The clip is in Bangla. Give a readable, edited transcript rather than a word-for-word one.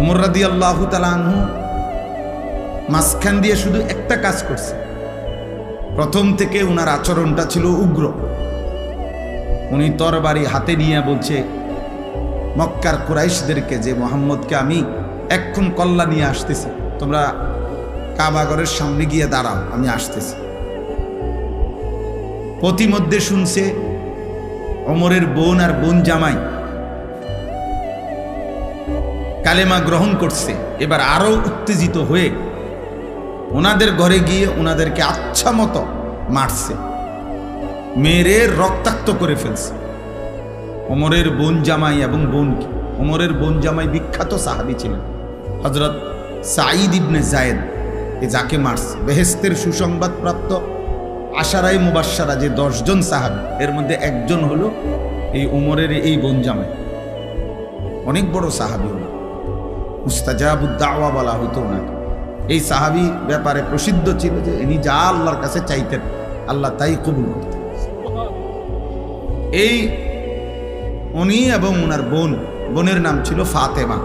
ওমর রাদিয়াল্লাহু তাআলা আনহু মাঝখান দিয়ে শুধু একটা কাজ করছে। প্রথম থেকে উনার আচরণটা ছিল উগ্র। উনি তরবারি হাতে নিয়ে বলছে মক্কার কুরাইশদেরকে যে মুহাম্মদকে আমি এক্ষুন কল্লা নিয়ে আসতেছি, তোমরা কাবাগরের সামনে গিয়ে দাঁড়াও, আমি আসতেছি। প্রতিমধ্যে শুনছে ওমরের বোন আর বোন জামাই কালেমা গ্রহণ করছে। এবার আরো উত্তেজিত হয়ে ওনাদের ঘরে গিয়ে ওনাদেরকে আচ্ছা মতো মারছে, মেরে রক্তাক্ত করে ফেলছে। ওমরের বোন জামাই এবং বোনকে, ওমরের বোন জামাই বিখ্যাত সাহাবী ছিলেন হযরত সাঈদ ইবনে যায়েদ, যাকে মারছে। বেহেশতের সুসংবাদ প্রাপ্ত আশারায়ে মুবাশশারা যে 10 জন সাহাবী, এর মধ্যে একজন হলো এই ওমরের এই বোন জামাই। অনেক বড় সাহাবী, হলো মুস্তাজাবুদ দাওয়া বলা হতো ওনাকে। এই সাহাবী ব্যাপারে প্রসিদ্ধ ছিল যে ইনি যা আল্লাহর কাছে চাইতেন আল্লাহ তাই কবুল করতেন। এই উনি এবং ওনার বোনের নাম ছিল ফাতেমা।